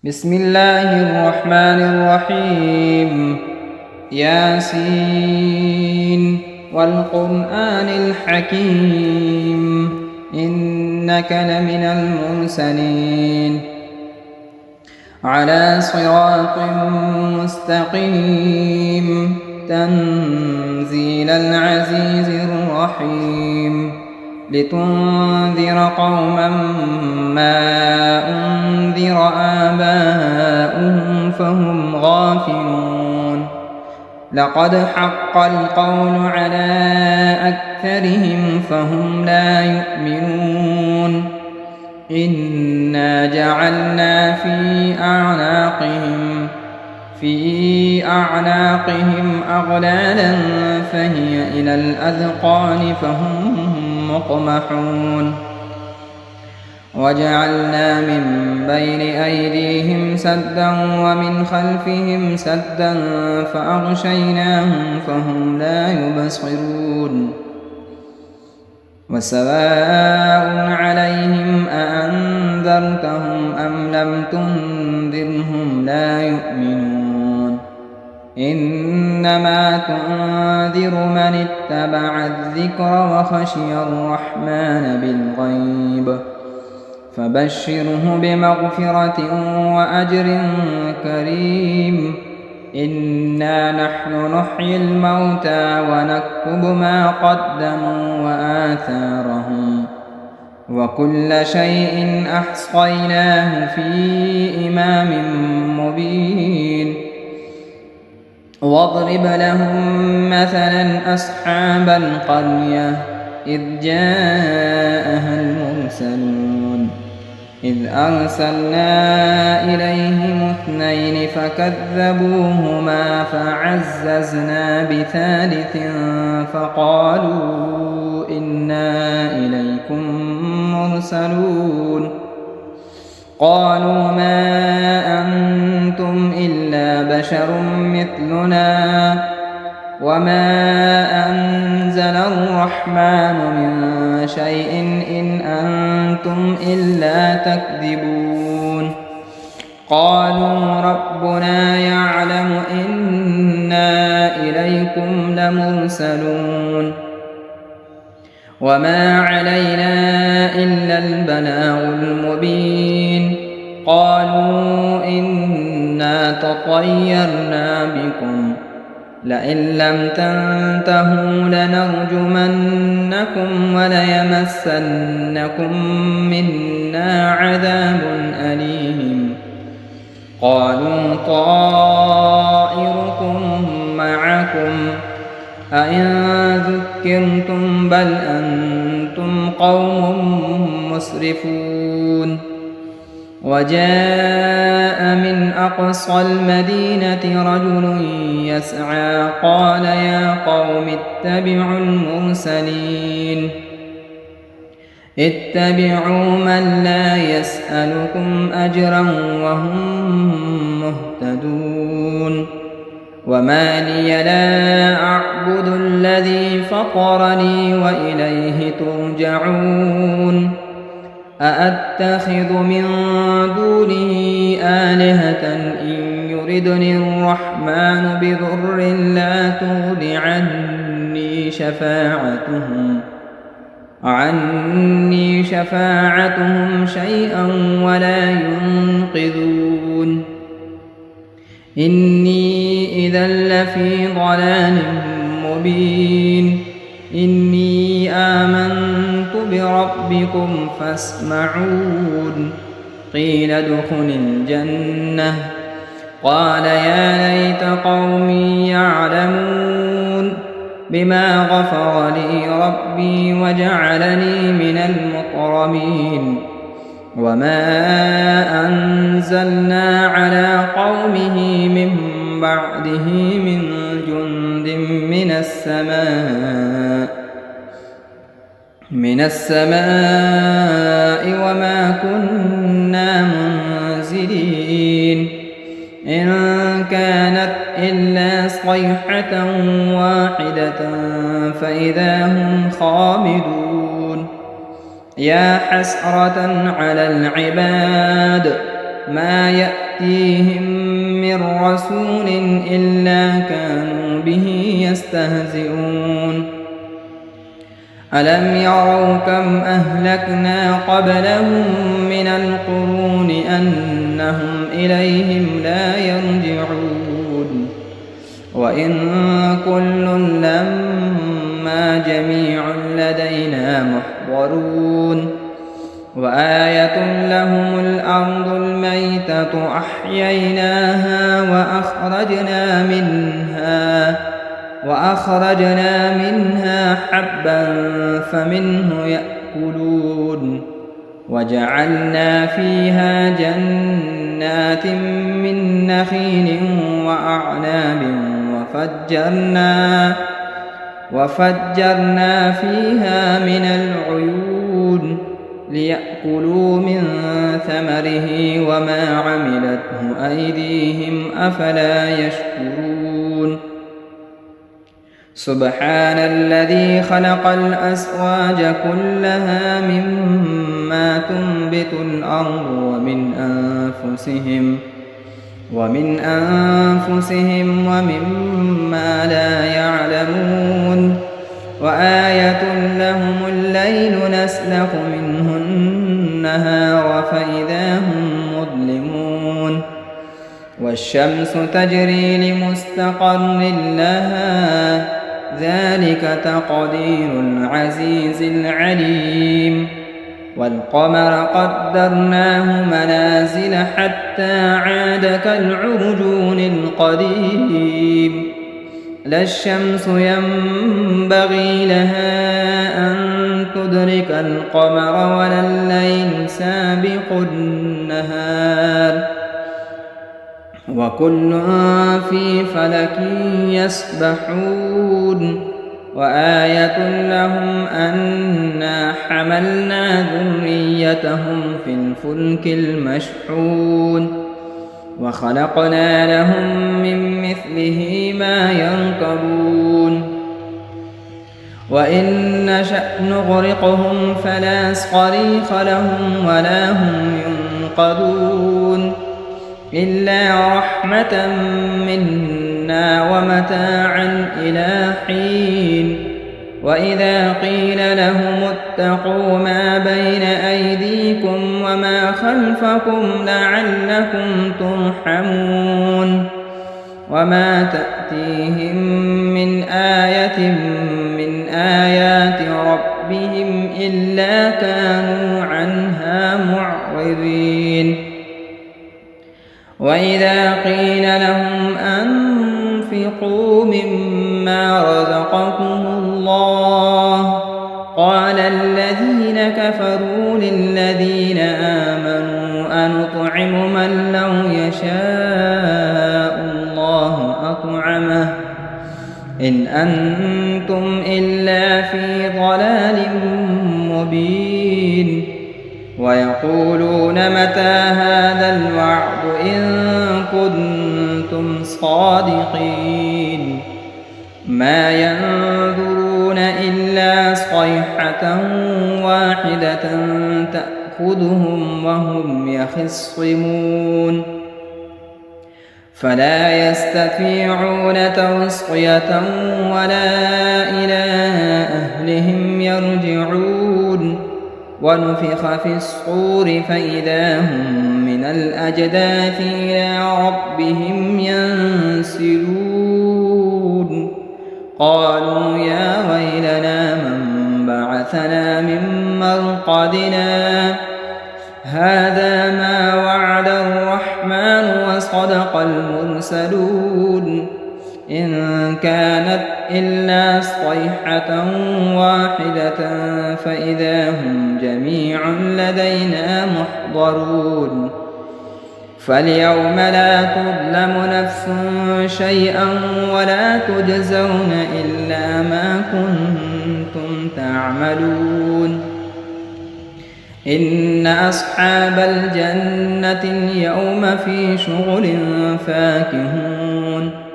بسم الله الرحمن الرحيم. ياسين والقرآن الحكيم إنك لمن المرسلين على صراط مستقيم تنزيل العزيز الرحيم لتنذر قوما ما أنذر آباؤهم فهم غافلون لقد حق القول على أكثرهم فهم لا يؤمنون إنا جعلنا في أعناقهم أغلالا فهي إلى الأذقان فهم مقمحون وجعلنا من بين أيديهم سدا ومن خلفهم سدا فأغشيناهم فهم لا يبصرون وسواء عليهم أأنذرتهم أم لم تنذرهم لا يؤمنون إنما تنذر من اتبع الذكر وخشي الرحمن بالغيب فبشره بمغفرة وأجر كريم إنا نحن نحيي الموتى ونكتب ما قدموا وآثارهم وكل شيء أحصيناه في إمام مبين واضرب لهم مثلا أصحاب القرية إذ جاءها المرسلون إذ أرسلنا إليهم اثنين فكذبوهما فعززنا بثالث فقالوا إنا إليكم مرسلون قالوا ما أنتم إلا بشر مثلنا وما أنزل الرحمن من شيء إن أنتم إلا تكذبون قالوا ربنا يعلم إنا إليكم لمرسلون وما علينا إلا البلاغ المبين قالوا إنا تطيرنا بكم لئن لم تنتهوا لنرجمنكم وليمسنكم منا عذاب أليم قالوا طائركم معكم أئن ذكرتم بل أنتم قوم مسرفون وجاء من أقصى المدينة رجل يسعى قال يا قوم اتبعوا المرسلين اتبعوا من لا يسألكم أجرا وهم مهتدون وما لي لا أعبد الذي فطرني وإليه ترجعون أأتخذ من دونه آلهة إن يردني الرحمن بضر لا تغن عني شفاعتهم شيئا ولا ينقذون إني إذا لفي ضلال مبين إني آمنت بربكم فاسمعون قيل ادخل الجنة قال يا ليت قومي يعلمون بما غفر لي ربي وجعلني من المكرمين وما أنزلنا على قومه من بعده من جند من السماء وما كنا منزلين إن كانت إلا صيحة واحدة فإذا هم خامدون يا حسرة على العباد ما يأتيهم من رسول إلا كانوا به يستهزئون ألم يروا كم أهلكنا قبلهم من القرون أنهم إليهم لا يرجعون وإن كل لما جميع لدينا محضرون وآية لهم الأرض الميتة أحييناها وأخرجنا منها حبا فمنه يأكلون وجعلنا فيها جنات من نخيل وأعناب وفجرنا فيها من العيون ليأكلوا من ثمره وما عملته أيديهم أفلا يشكرون سبحان الذي خلق الأزواج كلها مما تنبت الأرض ومن أنفسهم ومما لا يعلمون وآية لهم الليل نسلخ منه النهار فإذا هم مظلمون والشمس تجري لمستقر لها ذلك تقدير العزيز العليم والقمر قدرناه منازل حتى عاد كالعرجون القديم لا الشمس ينبغي لها أن تدرك القمر ولا الليل سابق النهار وكل في فلك يسبحون وآية لهم أنا حملنا ذريتهم في الفلك المشحون وخلقنا لهم من مثله ما يركبون وإن نشأ نغرقهم فلا صريخ لهم ولا هم ينقذون إلا رحمة منا ومتاعا إلى حين وإذا قيل لهم اتقوا ما بين أيديكم وما خلفكم لعلكم ترحمون وما تأتيهم من آية من آيات ربهم إلا كانوا عنها معرضين وإذا قيل لهم أنفقوا مما رزقكم الله قال الذين كفروا للذين آمنوا أنطعم من لو يشاء الله أطعمه إن أنتم إلا في ضلال مبين ويقولون متى هذا الوعد إن كنتم صادقين ما ينظرون إلا صيحة واحدة تأخذهم وهم يخصمون فلا يستطيعون توصية ولا إلى أهلهم يرجعون ونفخ في الصور فإذا هم من الأجداث إلى ربهم ينسلون قالوا يا ويلنا من بعثنا من مرقدنا هذا ما وعد الرحمن وصدق المرسلون إن كانت إلا صيحة واحدة فإذا هم جميع لدينا محضرون فاليوم لا تظلم نفس شيئا ولا تجزون إلا ما كنتم تعملون إن أصحاب الجنة اليوم في شغل فاكهون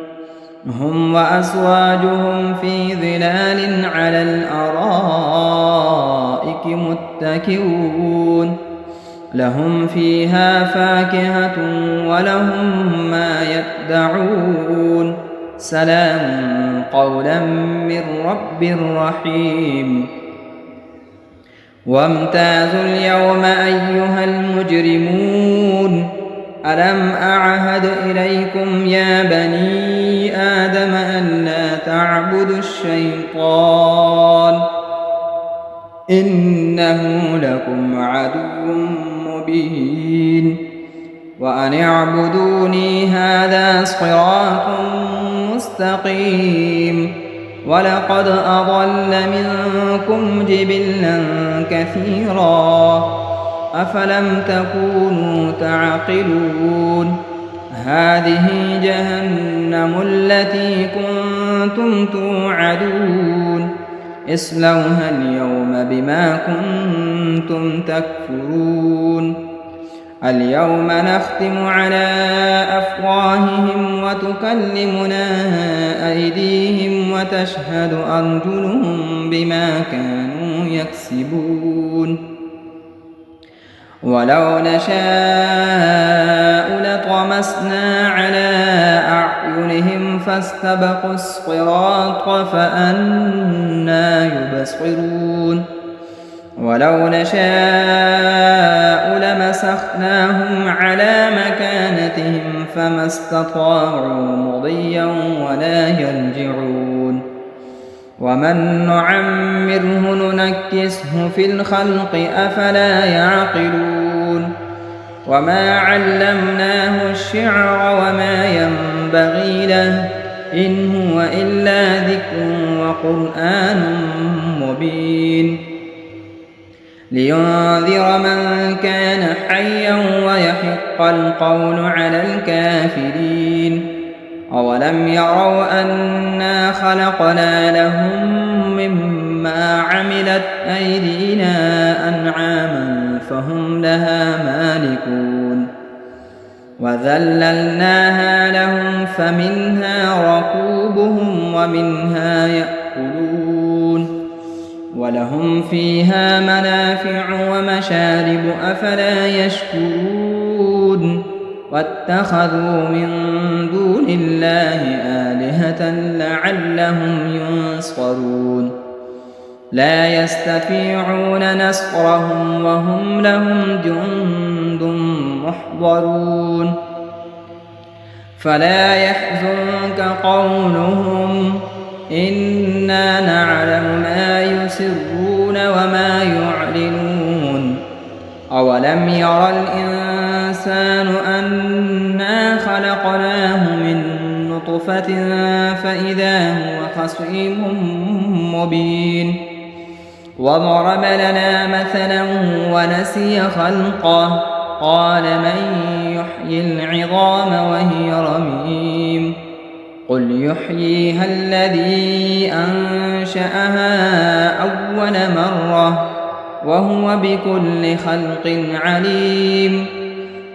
هم وأزواجهم في ظلال على الأرائك متكئون لهم فيها فاكهة ولهم ما يدعون سلام قولا من رب رحيم وامتازوا اليوم أيها المجرمون ألم أعهد إليكم يا بني آدم ألا تعبدوا الشيطان إنه لكم عدو مبين وأن اعبدوني هذا صراط مستقيم ولقد أضل منكم جبلا كثيرا أفلم تكونوا تعقلون هذه جهنم التي كنتم توعدون اصلوها اليوم بما كنتم تكفرون اليوم نختم على أفواههم وتكلمنا أيديهم وتشهد أرجلهم بما كانوا يكسبون ولو نشاء لطمسنا على أعينهم فاستبقوا الصراط فأنى يبصرون ولو نشاء لمسخناهم على مكانتهم فما استطاعوا مضيا ولا يرجعون ومن نعمره ننكسه في الخلق أفلا يعقلون وما علمناه الشعر وما ينبغي له إن هو إلا ذكر وقرآن مبين لينذر من كان حيا ويحق القول على الكافرين أولم يروا أنا خلقنا لهم مما عملت أيدينا أنعاما فهم لها مالكون وذللناها لهم فمنها ركوبهم ومنها يأكلون ولهم فيها منافع ومشارب أفلا يشكرون واتخذوا من دون الله آلهة لعلهم ينصرون لا يستطيعون نصرهم وهم لهم جند محضرون فلا يحزنك قولهم إنا نعلم ما يسرون وما يعلنون أولم ير الإنسان أنا خلقناه من نطفة فإذا هو خصيم مبين وضرب لنا مثلا ونسي خلقه قال من يحيي العظام وهي رميم قل يحييها الذي أنشأها أول مرة وهو بكل خلق عليم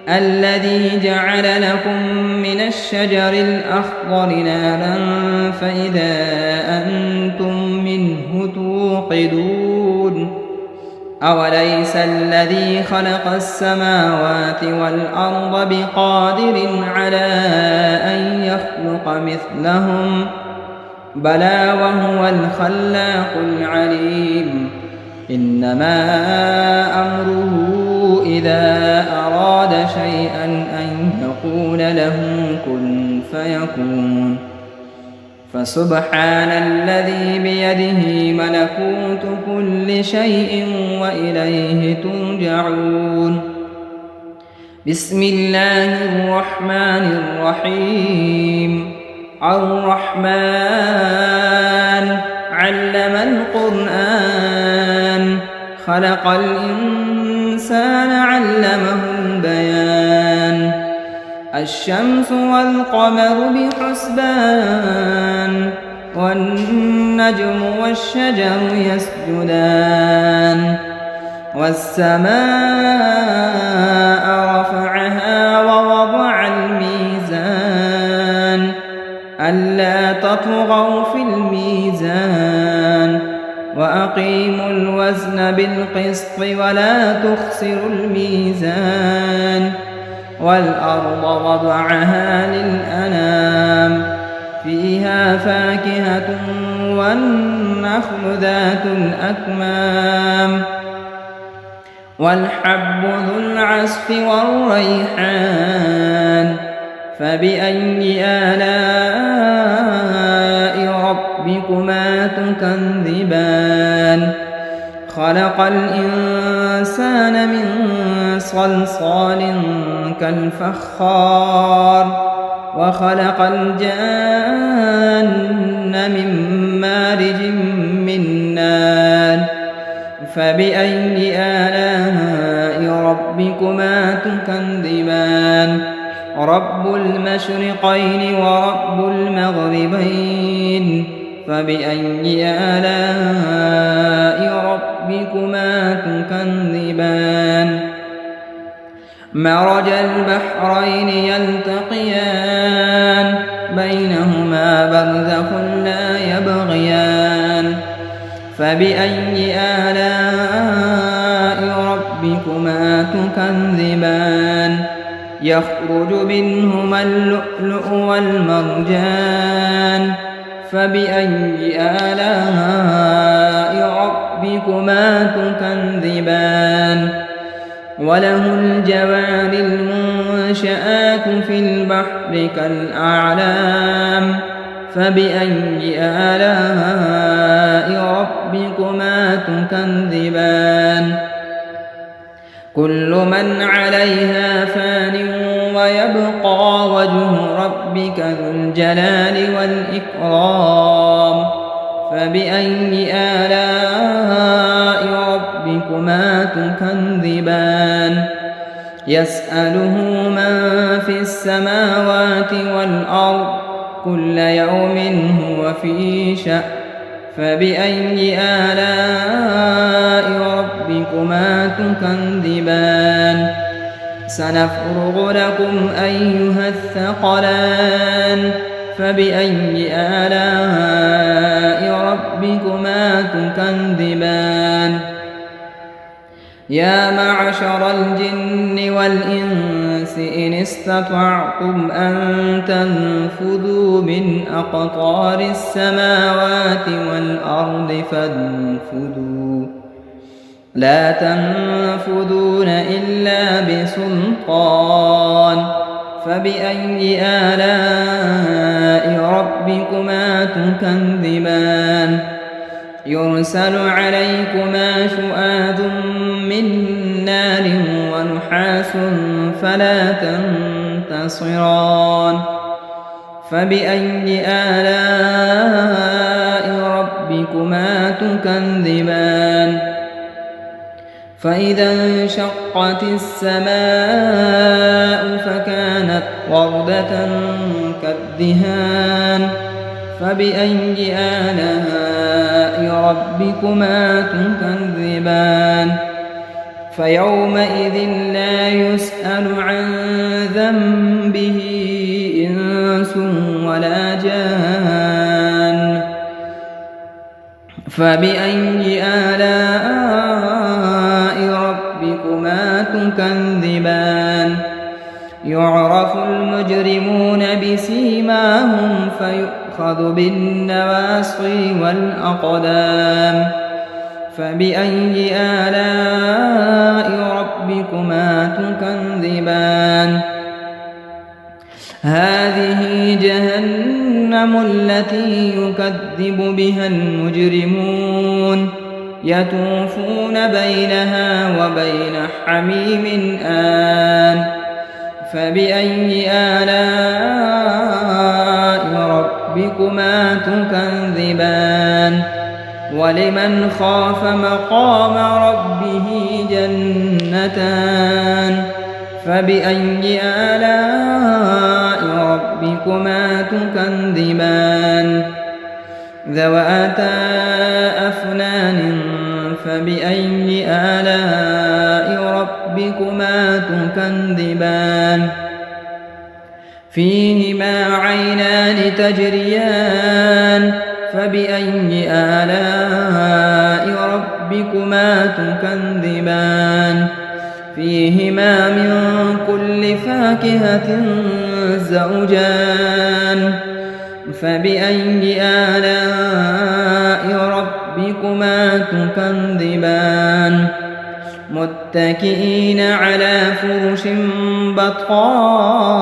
الذي جعل لكم من الشجر الأخضر نارا فإذا أنتم منه توقدون أوليس الذي خلق السماوات والأرض بقادر على أن يخلق مثلهم بلى وهو الخلاق العليم إنما أمره إذا أراد شيئا أن يقول له كن فيكون فسبحان الذي بيده ملكوت كل شيء وإليه ترجعون بسم الله الرحمن الرحيم الرحمن علم القرآن خلق الإنسان علمه البيان الشمس والقمر بحسبان والنجم والشجر يسجدان والسماء رفعها ووضع الميزان ألا تطغوا في الميزان وأقيموا الوزن بالقسط ولا تخسروا الميزان والأرض وضعها للأنام فيها فاكهة والنخل ذات الأكمام والحب ذو العصف والريحان فبأي آلاء ربكما تكذبان خلق الإنسان من صلصال كالفخار وخلق الجان من مارج من نار فبأي آلاء ربكما تكذبان رب المشرقين ورب المغربين فبأي آلاء ربكما تكذبان مرج البحرين يلتقيان بينهما برزخ لا يبغيان فبأي آلاء ربكما تكذبان يخرج منهما اللؤلؤ والمرجان فبأي آلاء ربكما تكذبان وله الجوار المنشآت في البحر كالأعلام فبأي آلاء ربكما تكذبان كل من عليها فان ويبقى وجه ربك ذو الجلال والإكرام فبأي آلاء ربكما تكذبان يسأله من في السماوات والأرض كل يوم هو في شأن فبأي آلاء ربكما تكذبان سنفرغ لكم أيها الثقلان فبأي آلاء ربكما تكذبان يا معشر الجن والإنس إن استطعتم أن تنفذوا من أقطار السماوات والأرض فانفذوا لا تنفذون إلا بسلطان فبأي آلاء ربكما تكذبان يرسل عليكما شؤاد من نار ونحاس فلا تنتصران فبأي آلاء ربكما تكذبان فإذا انشقت السماء فكانت وردة كالدهان فبأي آلاء ربكما تكذبان فيومئذ لا يسأل عن ذنبه إنس ولا جان فبأي آلاء ربكما تكذبان يعرف المجرمون بسيماهم فيؤخذ بالنواصي والأقدام فبأي آلاء ربكما تكذبان هذه جهنم التي يكذب بها المجرمون يطوفون بينها وبين حميم آن فبأي آلاء ربكما تكذبان ولمن خاف مقام ربه جنتان فبأي آلاء ربكما تكذبان ذواتا أفنان فبأي آلاء ربكما تكذبان فيهما عينان تجريان فبأي آلاء ربكما تكذبان فيهما من كل فاكهة زوجان فبأي آلاء ربكما تكذبان متكئين على فرش بطائنها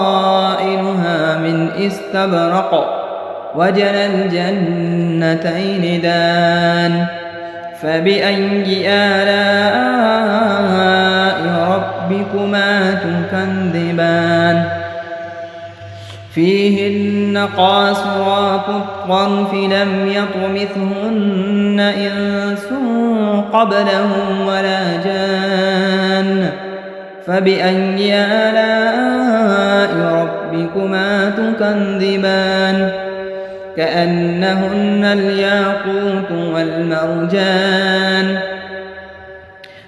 من استبرق وجنى الجنتين دان فبأي آلاء ربكما تكذبان فيهن قاصرات الطرف لم يطمثهن إنس قبلهم ولا جان فبأي آلاء ربكما تكذبان كأنهن الياقوت والمرجان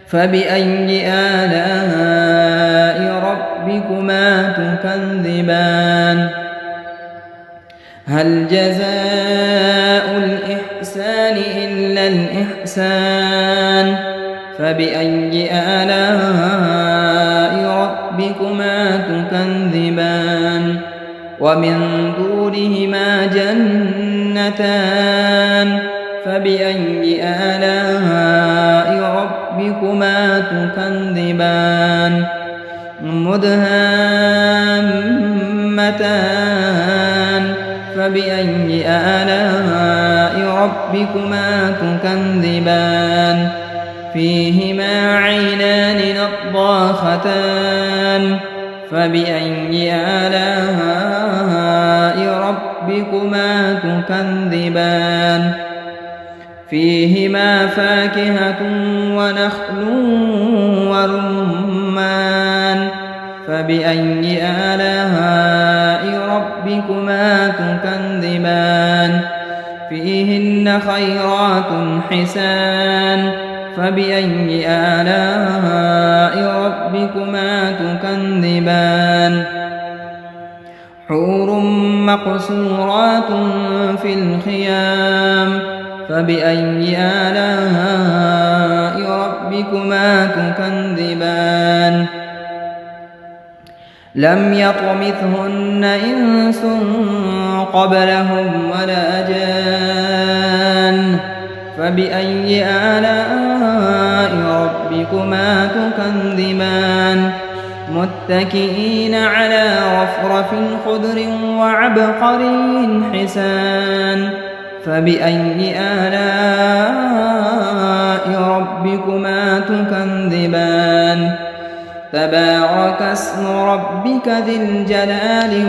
فبأي آلاء ربكما تكذبان هل جزاء الإحسان إلا الإحسان فبأي آلاء ربكما تكذبان ومن دونهما جنتان فبأي آلاء ربكما تكذبان مدهامتان فبأي آلاء ربكما تكذبان فيهما عينان نضاختان فبأي آلاء ربكما تكذبان فيهما فاكهة ونخل ورمان فبأي آلاء ربكما تكذبان فيهن خيرات حسان فبأي آلاء ربكما تكذبان حور مقصورات في الخيام فبأي آلاء ربكما تكذبان لم يطمثهن إنس قبلهم ولا جان فبأي آلاء ربكما تكذبان متكئين على رفرف خضر وعبقري حسان فبأي آلاء ربكما تكذبان تبارك اسم ربك ذي الجلال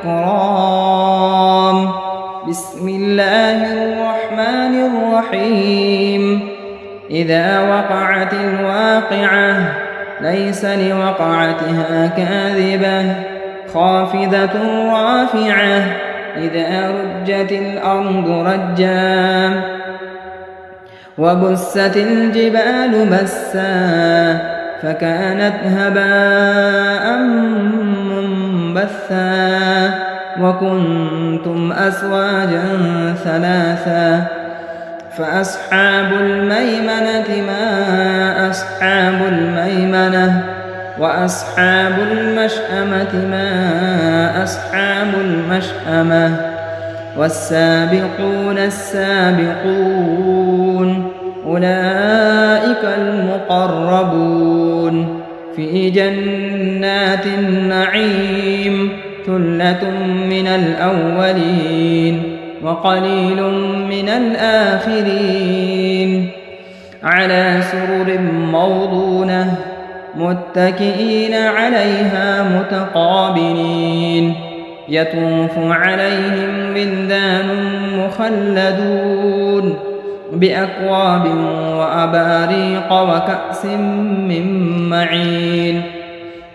والإكرام بسم الله الرحمن الرحيم إذا وقعت الواقعة ليس لوقعتها كاذبة خافضة رافعة إذا رجت الأرض رجا وبست الجبال بسا فكانت هباء منبثا وكنتم أزواجا ثلاثا فأصحاب الميمنة ما أصحاب الميمنة وأصحاب المشأمة ما أصحاب المشأمة والسابقون السابقون أولئك المقربون في جنات النعيم ثلة من الأولين وقليل من الآخرين على سرر موضونة متكئين عليها متقابلين يطوف عليهم ولدان مخلدون بأكواب وأباريق وكأس من معين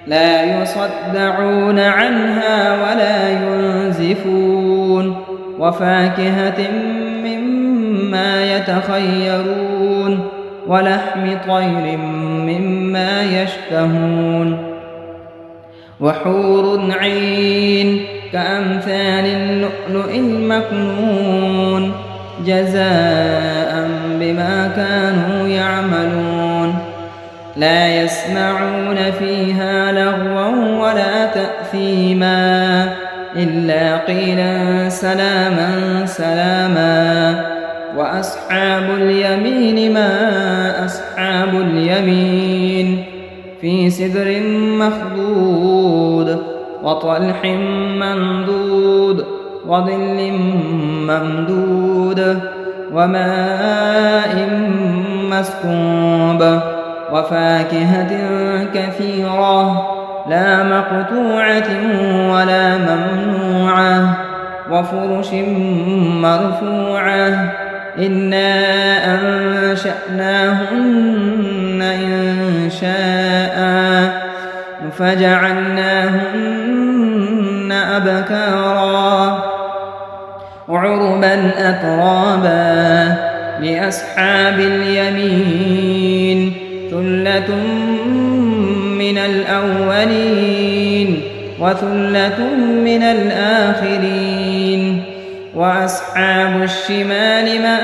لا يصدعون عنها ولا ينزفون وفاكهة مما يتخيرون ولحم طير مما يشتهون وحور عين كأمثال اللؤلؤ المكنون جزاء بما كانوا يعملون لا يسمعون فيها لغوا ولا تأثيما إلا قيلا سلاما سلاما. وأصحاب اليمين ما أصحاب اليمين في سدر مخضود وطلح منضود وظل ممدود وماء مسكوب وفاكهة كثيرة لا مقطوعة ولا ممنوعة وفرش مرفوعة إنا أنشأناهن إنشاء فجعلناهن أبكارا عربا أترابا لأصحاب اليمين ثلة من الأولين وثلة من الآخرين. وأصحاب الشمال ما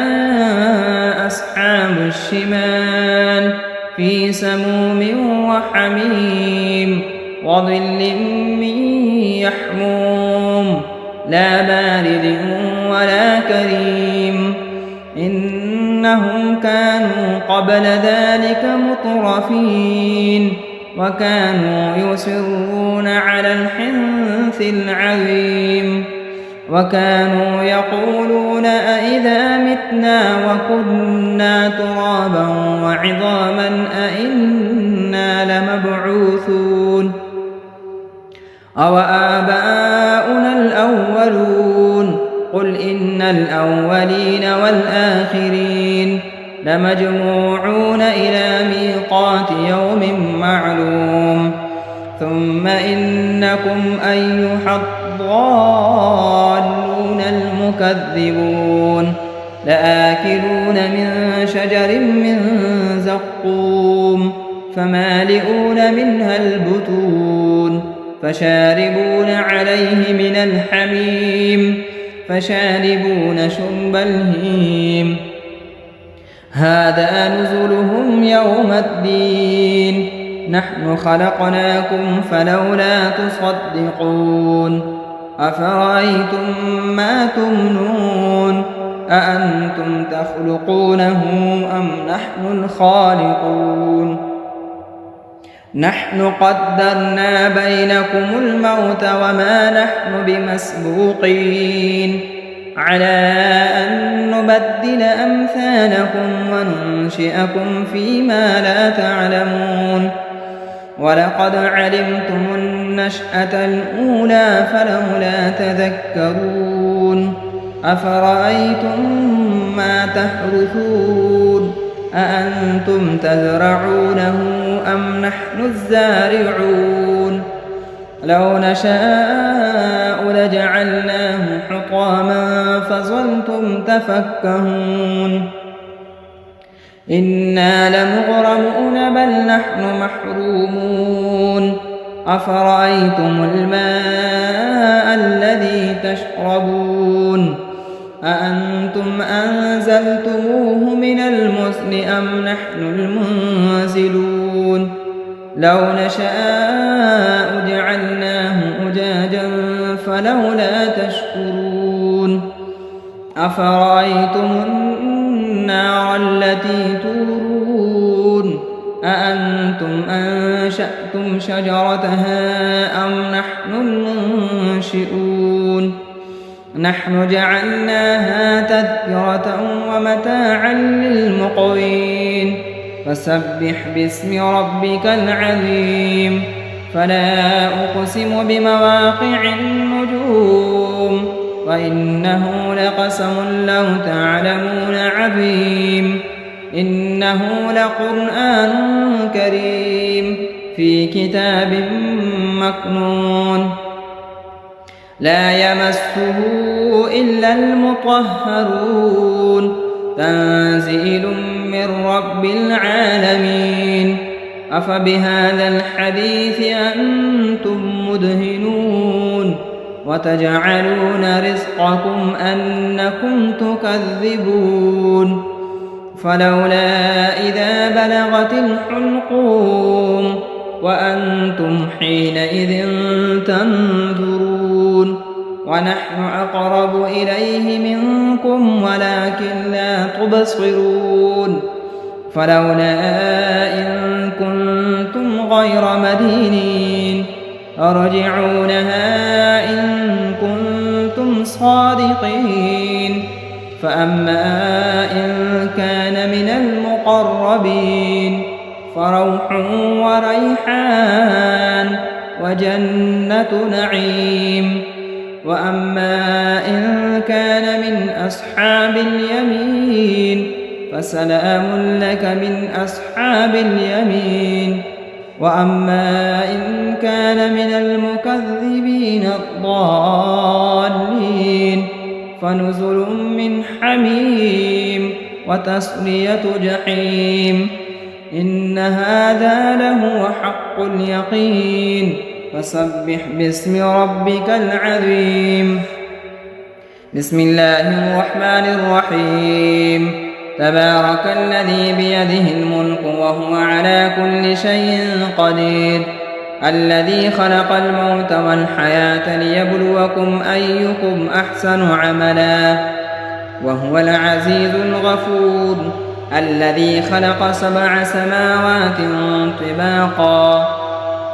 أصحاب الشمال في سموم وحميم وظل من يحموم لا بارد ولا كريم إنهم كانوا قبل ذلك مترفين وكانوا يصرون على الحنث العظيم وكانوا يقولون أئذا متنا وكنا ترابا وعظاما أئنا لمبعوثون أو آباؤنا الأولون قل إن الأولين والآخرين لمجموعون إلى ميقات يوم معلوم ثم إنكم أيها الضالون المكذبون لآكلون من شجر من زقوم فمالئون منها البطون فشاربون عليه من الحميم فشاربون شرب الهيم هذا نزلهم يوم الدين نحن خلقناكم فلولا تصدقون أفرأيتم ما تمنون أأنتم تخلقونه أم نحن الخالقون نحن قدرنا بينكم الموت وما نحن بمسبوقين على أن نبدل أمثالكم وننشئكم فيما لا تعلمون ولقد علمتم النشأة الأولى فلولا تذكرون أفرأيتم ما تحرثون أأنتم تزرعونه أم نحن الزارعون لو نشاء لجعلناه حطاما فظلتم تفكهون إنا لمغرمون بل نحن محرومون أفرأيتم الماء الذي تشربون أأنتم أنزلتموه من المزن أم نحن المنزلون لو نشاء جعلناه أجاجا فلولا تشكرون أفرأيتم النار التي تورون أأنتم أنشأتم شجرتها أم نحن المنشئون نحن جعلناها تذكرة ومتاعا للمقوين فسبح باسم ربك العظيم فلا أقسم بمواقع النجوم وإنه لقسم لو تعلمون عظيم إنه لقرآن كريم في كتاب مكنون لا يمسه إلا المطهرون تنزيل من رب العالمين أفبهذا الحديث أنتم مدهنون وتجعلون رزقكم أنكم تكذبون فلولا إذا بلغت الحلقوم وأنتم حينئذ تنظرون ونحن أقرب إليه منكم ولكن لا تبصرون فلولا إن كنتم غير مدينين أرجعونها إن كنتم صادقين فأما إن كان من المقربين فروح وريحان وجنة نعيم وأما إن كان من أصحاب اليمين فسلام لك من أصحاب اليمين وأما إن كان من المكذبين الضالين فنزل من حميم وتصلية جحيم إن هذا لهو حق اليقين فسبح باسم ربك العظيم بسم الله الرحمن الرحيم تبارك الذي بيده الملك وهو على كل شيء قدير الذي خلق الموت والحياة ليبلوكم أيكم أحسن عملا وهو العزيز الغفور الذي خلق 7 سماوات طباقا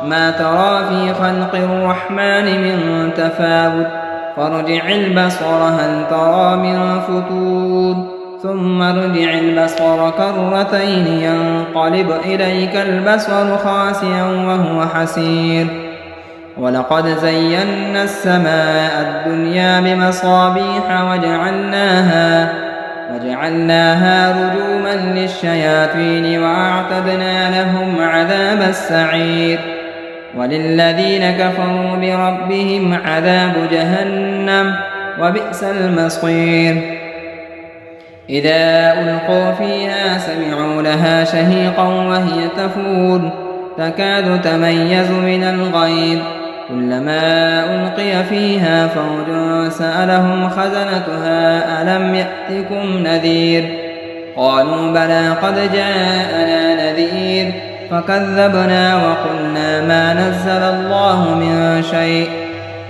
ما ترى في خلق الرحمن من تفاوت فارجع البصر هل ترى من فتور ثم ارجع البصر كرتين ينقلب إليك البصر خاسئا وهو حسير ولقد زينا السماء الدنيا بمصابيح وجعلناها رجوما للشياطين وأعتدنا لهم عذاب السعير وللذين كفروا بربهم عذاب جهنم وبئس المصير إذا ألقوا فيها سمعوا لها شهيقا وهي تفور تكاد تميز من الغيظ كلما ألقي فيها فوج سألهم خزنتها ألم يأتكم نذير قالوا بلى قد جاءنا نذير فكذبنا وقلنا ما نزل الله من شيء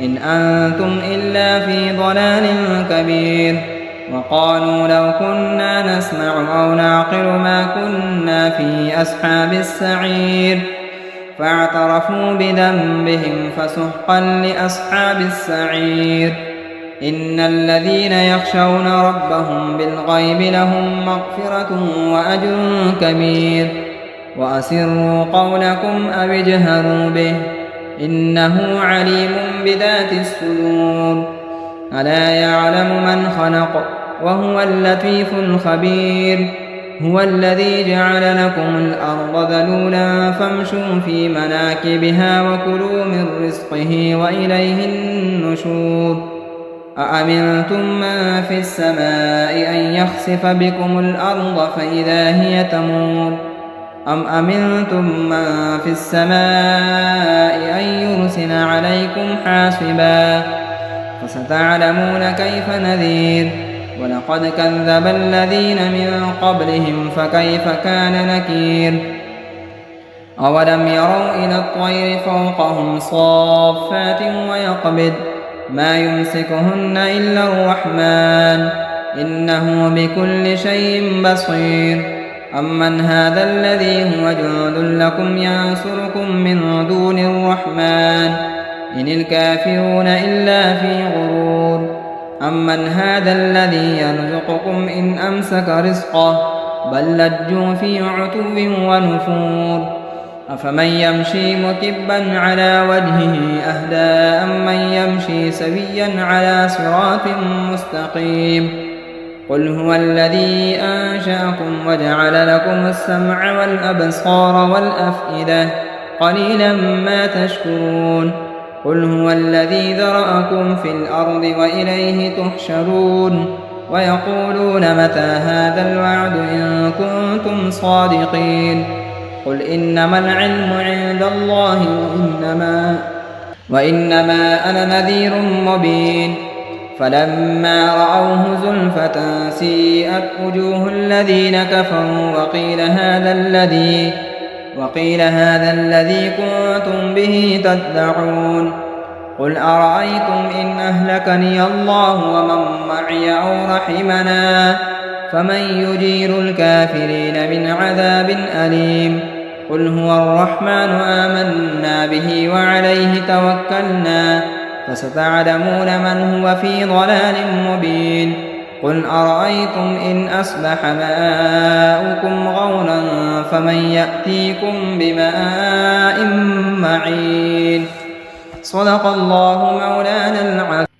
إن أنتم إلا في ضلال كبير وقالوا لو كنا نسمع أو نعقل ما كنا في أصحاب السعير فاعترفوا بذنبهم فسحقا لأصحاب السعير إن الذين يخشون ربهم بالغيب لهم مغفرة وأجر كبير وأسروا قولكم أو اجهروا به إنه عليم بذات الصدور ألا يعلم من خلق وهو اللطيف الخبير هو الذي جعل لكم الأرض ذلولا فامشوا في مناكبها وكلوا من رزقه وإليه النشور أأمنتم من في السماء أن يخسف بكم الأرض فإذا هي تمور أم أمنتم من في السماء أن يرسل عليكم حاصبا فستعلمون كيف نذير ولقد كذب الذين من قبلهم فكيف كان نكير أولم يروا إلى الطير فوقهم صافات ويقبض ما يمسكهن إلا الرحمن إنه بكل شيء بصير أمن هذا الذي هو جند لكم ينصركم من دون الرحمن إن الكافرون إلا في غرور أمن هذا الذي يرزقكم إن أمسك رزقه بل لجوا في عتو ونفور أفمن يمشي مكبا على وجهه أهدى أمن يمشي سويا على صراط مستقيم قل هو الذي أنشأكم وجعل لكم السمع والأبصار والأفئدة قليلا ما تشكرون قل هو الذي ذرأكم في الأرض وإليه تحشرون ويقولون متى هذا الوعد إن كنتم صادقين قل إنما العلم عند الله وإنما أنا نذير مبين فلما رأوه زلفة سيئت وجوه الذين كفروا وقيل هذا الذي كنتم به تدعون قل أرأيتم إن أهلكني الله ومن معي أو رحمنا فمن يجير الكافرين من عذاب أليم قل هو الرحمن آمنا به وعليه توكلنا فستعلمون من هو في ضلال مبين قل أرأيتم إن أصبح ماؤكم غورا فمن يأتيكم بماء معين صدق الله مولانا العظيم.